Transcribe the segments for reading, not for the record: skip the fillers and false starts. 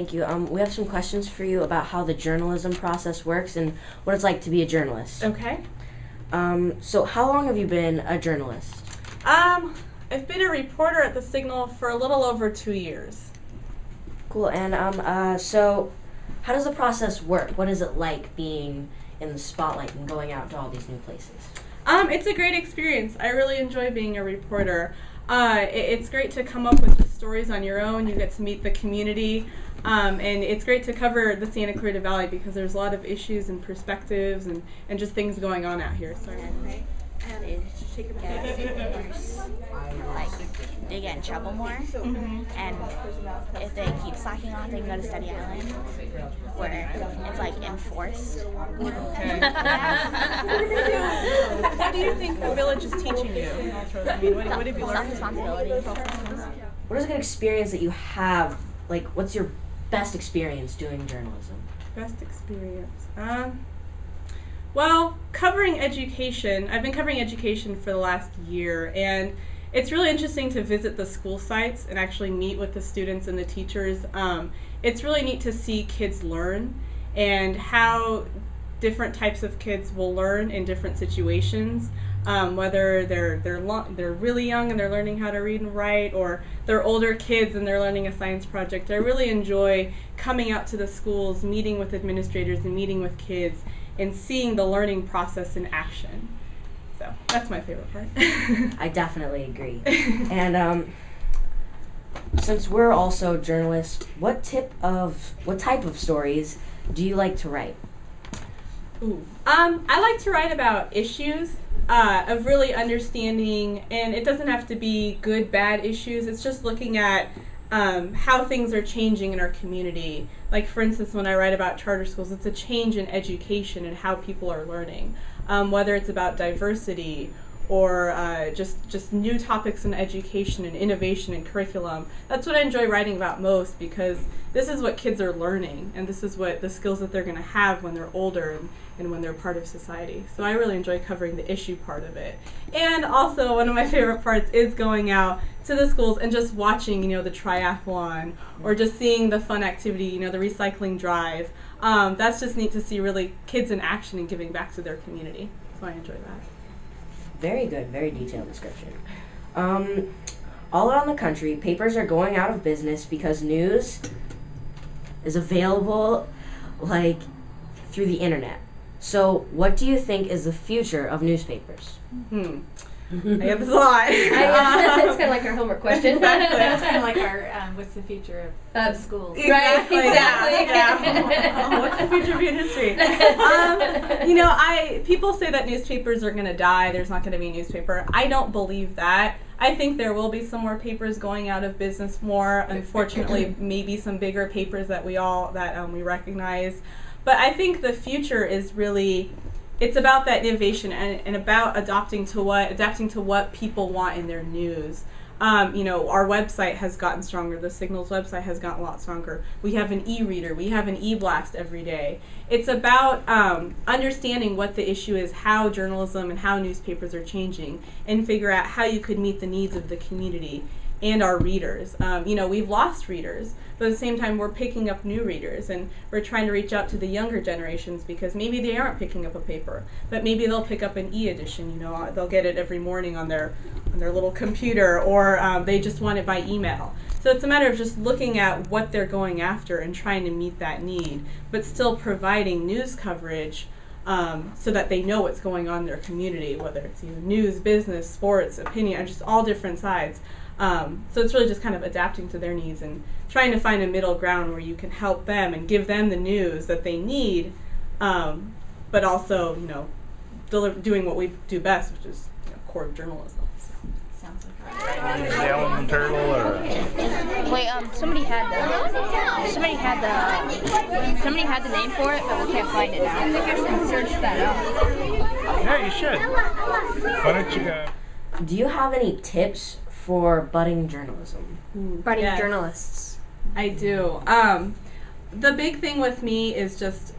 thank you. We have some questions for you about how the journalism process works and what it's like to be a journalist. Okay. So how long have you been a journalist? I've been a reporter at the Signal for a little over 2 years. Cool. And so how does the process work? What is it like being in the spotlight and going out to all these new places? It's a great experience. I really enjoy being a reporter. It's great to come up with the stories on your own. You get to meet the community. And it's great to cover the Santa Clarita Valley because there's a lot of issues and perspectives and just things going on out here. Sorry. Like they get in trouble more, and if they keep slacking off, they can go to Study Island, where it's like enforced. What do you think the village is teaching you? I mean, what have you learned? Self-responsibility. What is a good experience that you have? Like, what's your best experience doing journalism? Best experience. Well, covering education, I've been covering education for the last year, and it's really interesting to visit the school sites and actually meet with the students and the teachers. It's really neat to see kids learn and how different types of kids will learn in different situations, whether they're really young and they're learning how to read and write, or they're older kids and they're learning a science project. I really enjoy coming out to the schools, meeting with administrators and meeting with kids, and seeing the learning process in action. So that's my favorite part. I definitely agree. And since we're also journalists, what type of stories do you like to write? Ooh. I like to write about issues of really understanding, and it doesn't have to be good, bad issues. It's just looking at how things are changing in our community. Like, for instance, when I write about charter schools, it's a change in education and how people are learning. Whether it's about diversity or just new topics in education and innovation and curriculum. That's what I enjoy writing about most, because this is what kids are learning, and this is what the skills that they're going to have when they're older and when they're part of society. So I really enjoy covering the issue part of it. And also, one of my favorite parts is going out to the schools and just watching, the triathlon, or just seeing the fun activity, the recycling drive. That's just neat to see really kids in action and giving back to their community. So I enjoy that. Very good, very detailed description. All around the country, papers are going out of business because news is available, through the internet. So, what do you think is the future of newspapers? I get this a lot. It's kind of like our homework question. Exactly. That's kind of like our what's the future of schools? Exactly. Right, exactly. Yeah. What's the future of history? People say that newspapers are going to die. There's not going to be a newspaper. I don't believe that. I think there will be some more papers going out of business more. Unfortunately, maybe some bigger papers that we recognize. But I think the future is really, it's about that innovation and about adapting to what people want in their news. Our website has gotten stronger. The Signal's website has gotten a lot stronger. We have an e-reader. We have an e-blast every day. It's about understanding what the issue is, how journalism and how newspapers are changing, and figure out how you could meet the needs of the community and our readers. We've lost readers, but at the same time we're picking up new readers, and we're trying to reach out to the younger generations, because maybe they aren't picking up a paper, but maybe they'll pick up an e-edition. They'll get it every morning on their little computer, or they just want it by email. So it's a matter of just looking at what they're going after and trying to meet that need, but still providing news coverage so that they know what's going on in their community, whether it's news, business, sports, opinion, just all different sides. So it's really just kind of adapting to their needs and trying to find a middle ground where you can help them and give them the news that they need, but also, doing what we do best, which is core journalism. So. Sounds like Yellow turtle, or Wait, somebody had the name for it, but we can't find it now. I think I should search that up. yeah, you should. Why don't you? Do you have any tips for budding journalism? Budding Yes. journalists. I do. The big thing with me is just,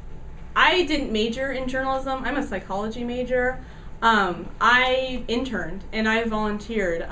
I didn't major in journalism. I'm a psychology major. I interned and I volunteered.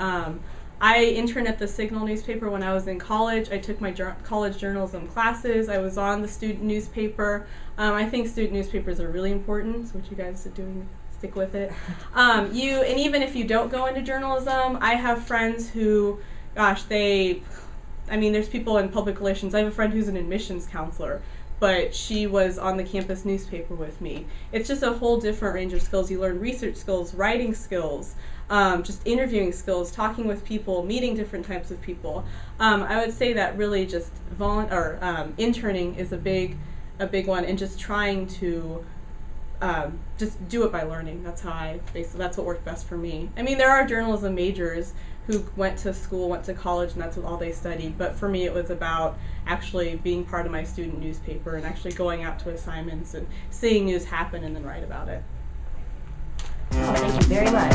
I interned at the Signal newspaper when I was in college. I took my college journalism classes. I was on the student newspaper. I think student newspapers are really important, so what you guys are doing, stick with it. And even if you don't go into journalism, I have friends who, gosh, there's people in public relations. I have a friend who's an admissions counselor, but she was on the campus newspaper with me. It's just a whole different range of skills. You learn research skills, writing skills, just interviewing skills, talking with people, meeting different types of people. I would say that really just interning is a big one, and just trying to just do it by learning. That's what worked best for me. I mean, there are journalism majors who went to school, went to college, and that's all they studied. But for me, it was about actually being part of my student newspaper and actually going out to assignments and seeing news happen and then write about it. Well, thank you very much.